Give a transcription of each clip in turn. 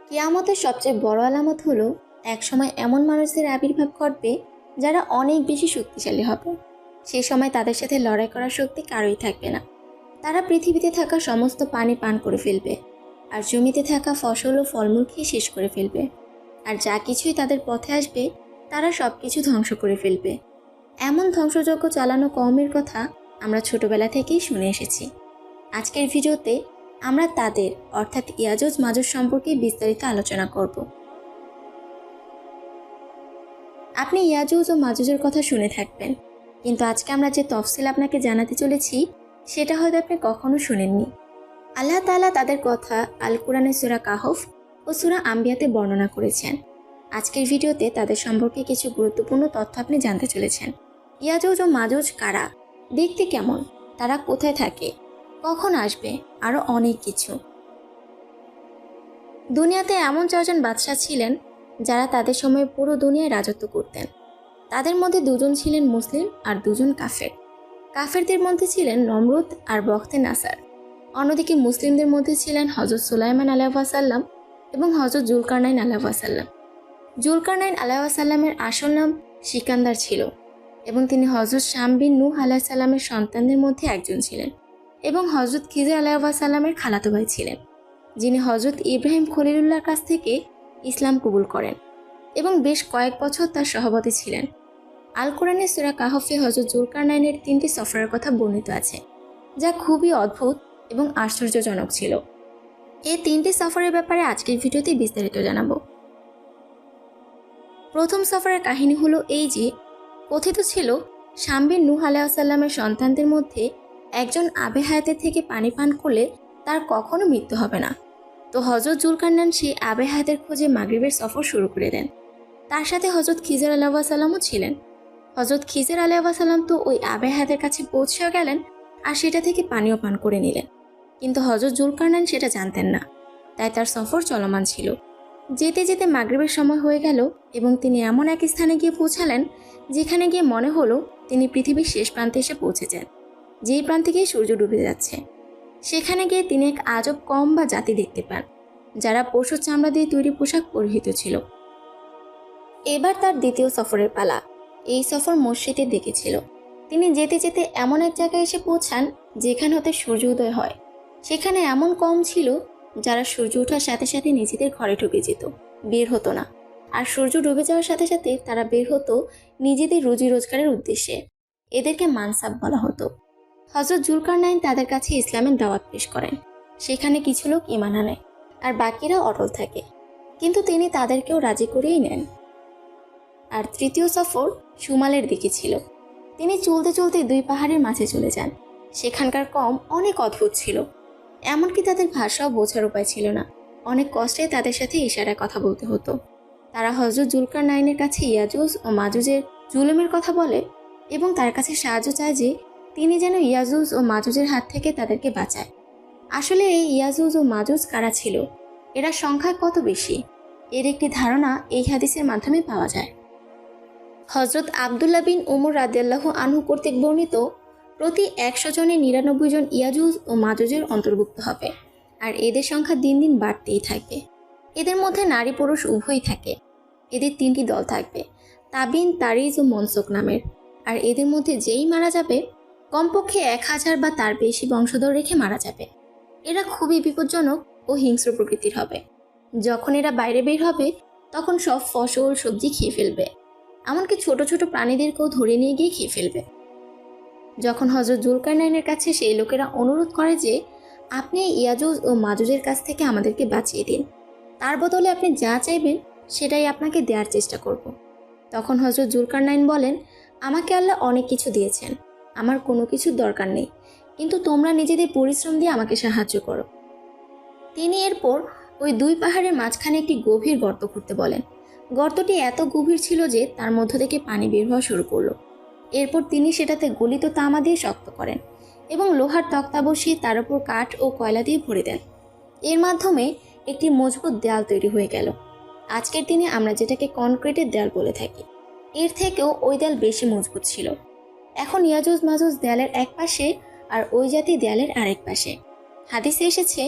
কিয়ামতের সবচেয়ে বড় আলামত হলো একসময় এমন মানুষদের আবির্ভাব ঘটবে যারা অনেক বেশি শক্তিশালী হবে। সে সময় তাদের সাথে লড়াই করার শক্তি কারোই থাকবে না। তারা পৃথিবীতে থাকা সমস্ত পানি পান করে ফেলবে, আর জমিতে থাকা ফসল ও ফলমূল খেয়ে শেষ করে ফেলবে। আর যা কিছুই তাদের পথে আসবে তারা সব কিছু ধ্বংস করে ফেলবে। এমন ধ্বংসযজ্ঞ চালানো কওমের কথা আমরা ছোটবেলা থেকেই শুনে এসেছি। আজকের ভিডিওতে আমরা তাদের অর্থাৎ ইয়াজুজ মাজুজ সম্পর্কে বিস্তারিত আলোচনা করব। আপনি ইয়াজুজ ও মাজুজের কথা শুনে থাকবেন, কিন্তু আজকে আমরা যে তফসিল আপনাকে জানাতে চলেছি সেটা হয়তো আপনি কখনো শুনেননি। আল্লাহ তাআলা তাদের কথা আল কুরআনে সূরা কাহফ ও সূরা আম্বিয়াতে বর্ণনা করেছেন। আজকের ভিডিওতে তাদের সম্পর্কে কিছু গুরুত্বপূর্ণ তথ্য আপনি জানতে চলেছেন। ইয়াজুজ ও মাজুজ কারা, দেখতে কেমন, তারা কোথায় থাকে, কখন আসবে, আরও অনেক কিছু। দুনিয়াতে এমন 4জন বাদশাহ ছিলেন যারা তাদের সময় পুরো দুনিয়ায় রাজত্ব করতেন। তাদের মধ্যে 2জন ছিলেন মুসলিম আর 2জন কাফের। কাফেরদের মধ্যে ছিলেন নমরুদ আর বখতে নাসার। অন্যদিকে মুসলিমদের মধ্যে ছিলেন হযরত সুলাইমান আলাইহিসসালাম এবং হযরত জুলকারনাইন আলাইহিসসালাম। জুলকারনাইন আলাইহিসসালামের আসল নাম সিকান্দার ছিল এবং তিনি হযরত শাম বিন নূহ আলাইহিসসালামের সন্তানদের মধ্যে একজন ছিলেন এবং হযরত খিজর আলাইহিসসালামের খালাতো ভাই ছিলেন, যিনি হযরত ইব্রাহিম খলিলুল্লাহর কাছ থেকে ইসলাম কবুল করেন এবং বেশ কয়েক বছর তার সহবতী ছিলেন। আল কোরআনের সূরা কাহফে হযরত জুলকারনাইনের 3টি সফরের কথা বর্ণিত আছে, যা খুবই অদ্ভুত এবং আশ্চর্যজনক ছিল। এই 3টি সফরের ব্যাপারে আজকের ভিডিওতে বিস্তারিত জানাবো। প্রথম সফরের কাহিনী হলো এই যে, কথিত ছিল শাম বিন নূহ আলাইহিসসালামের সন্তানদের মধ্যে একজন আবে হায়াতের থেকে পানি পান করলে তার কখনো মৃত্যু হবে না। তো হযরত জুলকারনাইন সেই আবে হায়াতের খোঁজে মাগরিবের সফর শুরু করে দেন। তার সাথে হযরত খিজর আলাইহিসসালামও ছিলেন। হযরত খিজর আলাইহিসসালাম তো ওই আবে হায়াতের কাছে পৌঁছেও গেলেন আর সেটা থেকে পানিও পান করে নিলেন, কিন্তু হযরত জুলকারনাইন সেটা জানতেন না। তাই তার সফর চলমান ছিল। যেতে যেতে মাগরিবের সময় হয়ে গেল এবং তিনি এমন এক স্থানে গিয়ে পৌঁছালেন যেখানে গিয়ে মনে হলো তিনি পৃথিবীর শেষ প্রান্তে এসে পৌঁছেছেন, যেই প্রান্তে গিয়ে সূর্য ডুবে যাচ্ছে। সেখানে গিয়ে তিনি এক আজব কওম বা জাতি দেখতে পান, যারা পশুর চামড়া দিয়ে তৈরি পোশাক পরিহিত ছিল। এবার তার দ্বিতীয় সফরের পালা। এই সফর মসজিদের দিকে ছিল। তিনি যেতে যেতে এমন এক জায়গায় এসে পৌঁছান যেখানে হতে সূর্য উদয় হয়। সেখানে এমন কওম ছিল যারা সূর্য ওঠার সাথে সাথে নিজেদের ঘরে ঢুকে যেত, বের হতো না। আর সূর্য ডুবে যাওয়ার সাথে সাথে তারা বের হতো নিজেদের রুজি রোজগারের উদ্দেশ্যে। এদেরকে মানসাব বলা হতো। হযরত জুলকারনাইন তাদের কাছে ইসলামের দাওয়াত পেশ করেন। সেখানে কিছু লোক ঈমান আনে আর বাকিরা অটল থাকে, কিন্তু তিনি তাদেরকেও রাজি করেই নেন। আর তৃতীয় সফর সুমালের দিকে ছিল। তিনি চলতে চলতে 2 পাহাড়ের মাঝে চলে যান। সেখানকার কওম অনেক অদ্ভুত ছিল, এমনকি তাদের ভাষাও বোঝার উপায় ছিল না। অনেক কষ্টে তাদের সাথে ইশারায় কথা বলতে হতো। তারা হযরত জুলকারনাইনের কাছে ইয়াজুজ ও মাজুজের জুলুমের কথা বলে এবং তার কাছে সাহায্য চায় যে তিনি যেন ইয়াজুজ ও মাজুজের হাত থেকে তাদেরকে বাঁচায়। আসলে এই ইয়াজুজ ও মাজুজ কারা ছিল, এরা সংখ্যায় কত বেশি, এর একটি ধারণা এই হাদিসের মাধ্যমে পাওয়া যায়। হযরত আব্দুল্লাহ বিন উমর রাদিয়াল্লাহু আনহু কর্তৃক বর্ণিত, প্রতি 100 জনে 99 জন ইয়াজুজ ও মাজুজের অন্তর্ভুক্ত হবে, আর এদের সংখ্যা দিন দিন বাড়তেই থাকবে। এদের মধ্যে নারী পুরুষ উভয়ই থাকে। এদের 3টি দল থাকবে, তাবিন, তারিজ ও মনসুক নামের। আর এদের মধ্যে যেই মারা যাবে কমপক্ষে 1000 বা তার বেশি বংশধর রেখে মারা যাবে। এরা খুবই বিপজ্জনক ও হিংস্র প্রকৃতির হবে। যখন এরা বাইরে বের হবে তখন সব ফসল সবজি খেয়ে ফেলবে, এমনকি ছোট ছোট প্রাণীদেরকেও ধরে নিয়ে গিয়ে খেয়ে ফেলবে। যখন হযরত জুলকারনাইনের কাছে সেই লোকেরা অনুরোধ করে যে আপনি ইয়াজুজ ও মাজুজের কাছ থেকে আমাদেরকে বাঁচিয়ে দিন, তার বদলে আপনি যা চাইবেন সেটাই আপনাকে দেওয়ার চেষ্টা করব, তখন হযরত জুলকারনাইন বলেন, আমাকে আল্লাহ অনেক কিছু দিয়েছেন, আমার কোনো কিছুর দরকার নেই, কিন্তু তোমরা নিজেদের পরিশ্রম দিয়ে আমাকে সাহায্য করো। তিনি এরপর ওই 2 পাহাড়ের মাঝখানে একটি গভীর গর্ত খুঁড়তে বলেন। গর্তটি এত গভীর ছিল যে তার মধ্য থেকে পানি বের হওয়া শুরু করলো। এরপর তিনি সেটাতে গলিত তামা দিয়ে শক্ত করেন এবং লোহার তক্তা বসিয়ে তার উপর কাঠ ও কয়লা দিয়ে ভরে দেন। এর মাধ্যমে একটি মজবুত দেয়াল তৈরি হয়ে গেল। আজকের দিনে আমরা যেটাকে কনক্রিটের দেয়াল বলে থাকি, এর থেকেও ওই দেয়াল বেশি মজবুত ছিল। এখন ইয়াজুজ মাজুজ দেয়ালের এক পাশে আর ওই জাতি দেয়ালের আরেক পাশে। হাদিসে এসেছে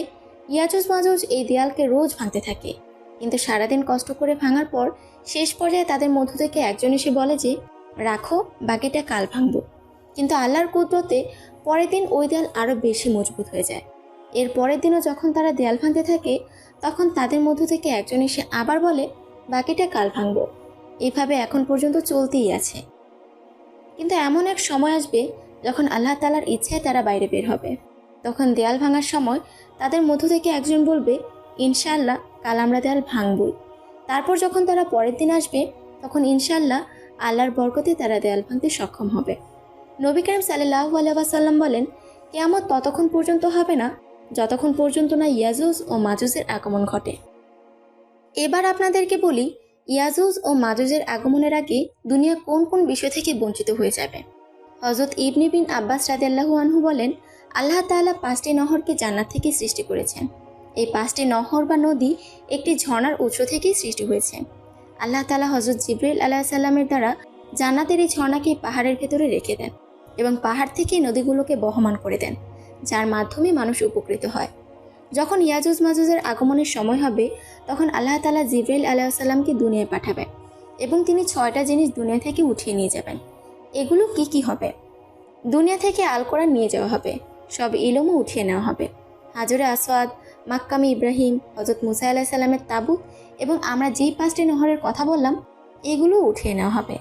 ইয়াজুজ মাজুজ এই দেয়ালকে রোজ ভাঙতে থাকে। কিন্তু সারাদিন কষ্ট করে ভাঙার পর শেষ পর্যায়ে তাদের মধ্য থেকে একজন এসে বলে যে রাখো, বাকিটা কাল ভাঙবো। কিন্তু আল্লাহর কুদরতে পরের দিন ওই দেয়াল আরও বেশি মজবুত হয়ে যায়। এর পরের দিনও যখন তারা দেয়াল ভাঙতে থাকে তখন তাদের মধ্য থেকে একজন এসে আবার বলে বাকিটা কাল ভাঙবো। এভাবে এখন পর্যন্ত চলতেই আছে। কিন্তু এমন এক সময় আসবে যখন আল্লাহ তাআলার ইচ্ছায় তারা বাইরে বের হবে। তখন দেয়াল ভাঙার সময় তাদের মধ্য থেকে একজন বলবে ইনশাআল্লাহ কাল আমরা দেয়াল ভাঙবই। তারপর যখন তারা পরের দিন আসবে তখন ইনশাআল্লাহ আল্লাহর বরকতে তারা দেয়াল ভাঙতে সক্ষম হবে। নবী করিম সাল্লাল্লাহু আলাইহি ওয়াসাল্লাম বলেন কিয়ামত ততক্ষণ পর্যন্ত হবে না যতক্ষণ পর্যন্ত না ইয়াজুজ ও মাজুজের আগমন ঘটে। এবার আপনাদেরকে বলি ইয়াজুজ ও মাজুজের আগমনের আগে দুনিয়া কোন কোন বিষয় থেকে বঞ্চিত হয়ে যাবে। হযরত ইবনে বিন আব্বাস রাদিয়াল্লাহু আনহু বলেন আল্লাহ তাআলা 5টি নহরকে জান্নাত থেকে সৃষ্টি করেছেন। এই 5টি নহর বা নদী একটি ঝর্ণার উৎস থেকেই সৃষ্টি হয়েছে। আল্লাহ তাআলা হযরত জিবরাইল আলাইহিস সালামের দ্বারা জান্নাতের এই ঝর্ণাকে পাহাড়ের ভেতরে রেখে দেন এবং পাহাড় থেকে নদীগুলোকে বহমান করে দেন, যার মাধ্যমে মানুষ উপকৃত হয়। যখন ইয়াজুজ মাজুজের আগমনের সময় হবে তখন আল্লাহ তাআলা জিবরাইল আলাইহিস সালামকে দুনিয়ায় পাঠাবেন এবং তিনি 6টা জিনিস দুনিয়া থেকে উঠিয়ে নিয়ে যাবেন। এগুলো কি কি হবে? দুনিয়া থেকে আল কোরআন নিয়ে যাওয়া হবে, সব ইলমও উঠিয়ে নেওয়া হবে। হাজরে আসওয়াদ, মাক্কামে ইব্রাহিম, হযরত মুসা আলাইহিস সালামের তাবুত এবং আমরা যেই 5টি নহরের কথা বললাম এগুলো উঠিয়ে নেওয়া হবে।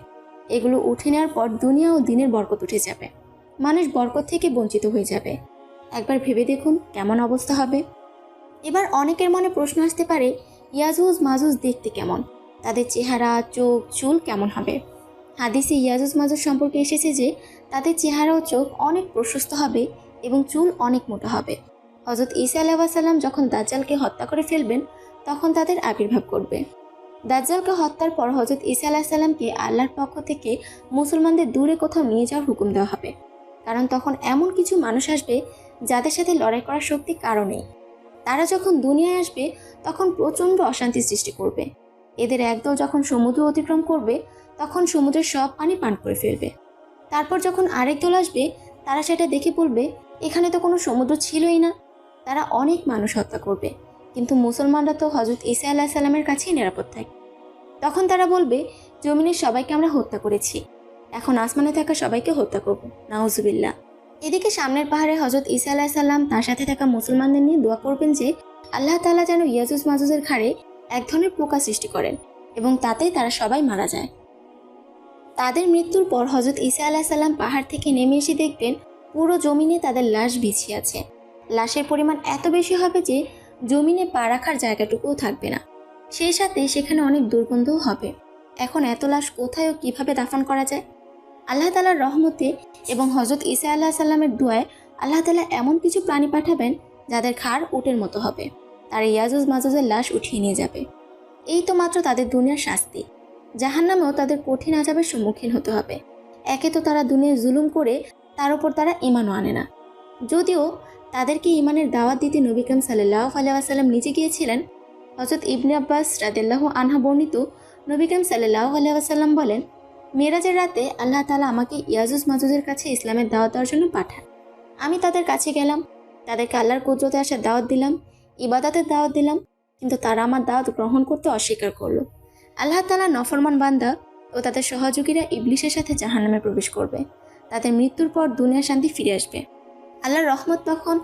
এগুলো উঠিয়ে নেওয়ার পর দুনিয়া ও দিনের বরকত উঠে যাবে, মানুষ বরকত থেকে বঞ্চিত হয়ে যাবে। একবার ভেবে দেখুন কেমন অবস্থা হবে। এবার অনেকের মনে প্রশ্ন আসতে পারে ইয়াজুজ মাজুজ দেখতে কেমন, তাদের চেহারা, চোখ, চুল কেমন হবে? হাদিসে ইয়াজুজ মাজুজ সম্পর্কে এসেছে যে তাদের চেহারা ও চোখ অনেক প্রশস্ত হবে এবং চুল অনেক মোটা হবে। হযরত ঈসা আলাইহিস সালাম যখন দাজ্জালকে হত্যা করে ফেলবেন তখন তাদের আবির্ভাব করবে। দাজ্জালকে হত্যার পর হযরত ঈসা আলাইহিস সালামকে আল্লাহর পক্ষ থেকে মুসলমানদের দূরে কোথাও নিয়ে যাওয়ার হুকুম দেওয়া হবে, কারণ তখন এমন কিছু মানুষ আসবে যাদের সাথে লড়াই করার শক্তি কারো নেই। তারা যখন দুনিয়ায় আসবে তখন প্রচণ্ড অশান্তি সৃষ্টি করবে। এদের একদল যখন সমুদ্র অতিক্রম করবে তখন সমুদ্রের সব পানি পান করে ফেলবে। তারপর যখন আরেক দল আসবে তারা সেটা দেখে বলবে এখানে তো কোনো সমুদ্র ছিলই না। তারা অনেক মানুষ হত্যা করবে, কিন্তু মুসলমানরা তো হযরত ঈসা আলাইহিস সালামের কাছেই নিরাপদ থাকে। তখন তারা বলবে জমিনের সবাইকে আমরা হত্যা করেছি, এখন আসমানে থাকা সবাইকে হত্যা করব, নাউজুবিল্লাহ। এদিকে সামনের পাহাড়ে হযরত ঈসা আলাইহিস সালাম তার সাথে থাকা মুসলমানদের নিয়ে দোয়া করবেন যে আল্লাহ তাআলা যেন ইয়াজুজ মাজুজের ঘাড়ে এক ধরনের পোকা সৃষ্টি করেন এবং তাতেই তারা সবাই মারা যায়। তাদের মৃত্যুর পর হযরত ঈসা আলাইহিস সালাম পাহাড় থেকে নেমে এসে দেখবেন পুরো জমিনে তাদের লাশ বিছিয়ে আছে। লাশের পরিমাণ এত বেশি হবে যে জমিনে পা রাখার জায়গাটুকুও থাকবে না, সেই সাথে সেখানে অনেক দুর্গন্ধও হবে। এখন এত লাশ কোথায় ও কিভাবে দাফন করা যায়? আল্লাহ তাআলার রহমতে এবং হযরত ঈসা আলাইহিস সালামের দোয়ায় আল্লাহ তাআলা এমন কিছু প্রাণী পাঠাবেন যাদের ঘাড় উটের মতো হবে, তারা ইয়াজুজ মাজুজের লাশ উঠিয়ে নিয়ে যাবে। এই তো মাত্র তাদের দুনিয়ার শাস্তি। জাহান্নামেও তাদের কঠিন আযাবের সম্মুখীন হতে হবে। একে তো তারা দুনিয়ায় জুলুম করে তার উপর তারা ঈমানও আনে না। যদিও তাদেরকে ঈমানের দাওয়াত দিতে নবী করিম সাল্লাল্লাহু আলাইহি ওয়াসাল্লাম নিজে গিয়েছিলেন। হযরত ইবনে আব্বাস রাদিয়াল্লাহু আনহু বর্ণিত নবী করিম সাল্লাল্লাহু আলাইহি ওয়াসাল্লাম বলেন মেরাজের রাতে আল্লাহ তাআলা আমাকে ইয়াজুজ মাজুজের কাছে ইসলামের দাওয়াত দেওয়ার জন্য পাঠান। আমি তাদের কাছে গেলাম, তাদেরকে আল্লাহর কুদরতে আসার দাওয়াত দিলাম, ইবাদতের দাওয়াত দিলাম, কিন্তু তারা আমার দাওয়াত গ্রহণ করতে অস্বীকার করলো। আল্লাহ তাআলা নফরমান বান্দা ও তাদের সহযোগীরা ইবলিসের সাথে জাহান্নামে প্রবেশ করবে। তাদের মৃত্যুর পর দুনিয়ার শান্তি ফিরে আসবে। আল্লাহর রহমত তখন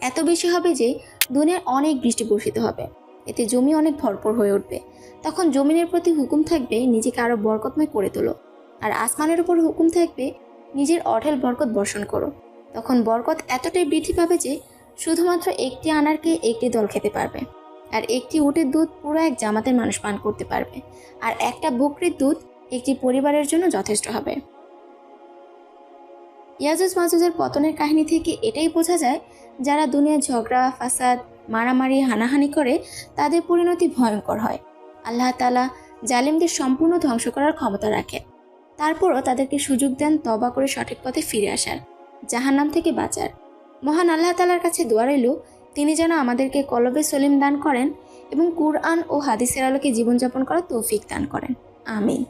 এত বেশি হবে যে দুনিয়ার অনেক বৃষ্টি বর্ষিত হবে, এতে জমি অনেক ভরপুর হয়ে উঠবে। তখন জমিনের প্রতি হুকুম থাকবে নিজেকে আরো বরকতময় করে তোলো, আর আসমানের উপর হুকুম থাকবে নিজের অঢেল বরকত বর্ষণ করো। তখন বরকত এতটাই বৃদ্ধি পাবে যে শুধুমাত্র একটি আনারকে একটি দল খেতে পারবে, আর একটি উটের দুধ পুরো এক জামাতের মানুষ পান করতে পারবে, আর একটা বকরির দুধ একটি পরিবারের জন্য যথেষ্ট হবে। ইয়াজুজ মাজুজের পতনের কাহিনী থেকে এটাই বোঝা যায় যারা দুনিয়ায় ঝগড়া, ফাসাদ, মারামারি, হানাহানি করে তাদের পরিণতি ভয়ঙ্কর হয়। আল্লাহ তাআলা জালিমদের সম্পূর্ণ ধ্বংস করার ক্ষমতা রাখেন, তারপরও তাদেরকে সুযোগ দেন তওবা করে সঠিক পথে ফিরে আসার, জাহান্নাম থেকে বাঁচার। মহান আল্লাহ তাআলার কাছে দোয়া রইল তিনি যেন আমাদেরকে কলবে সলিম দান করেন এবং কুরআন ও হাদিসের আলোকে জীবনযাপন করার তৌফিক দান করেন। আমিন।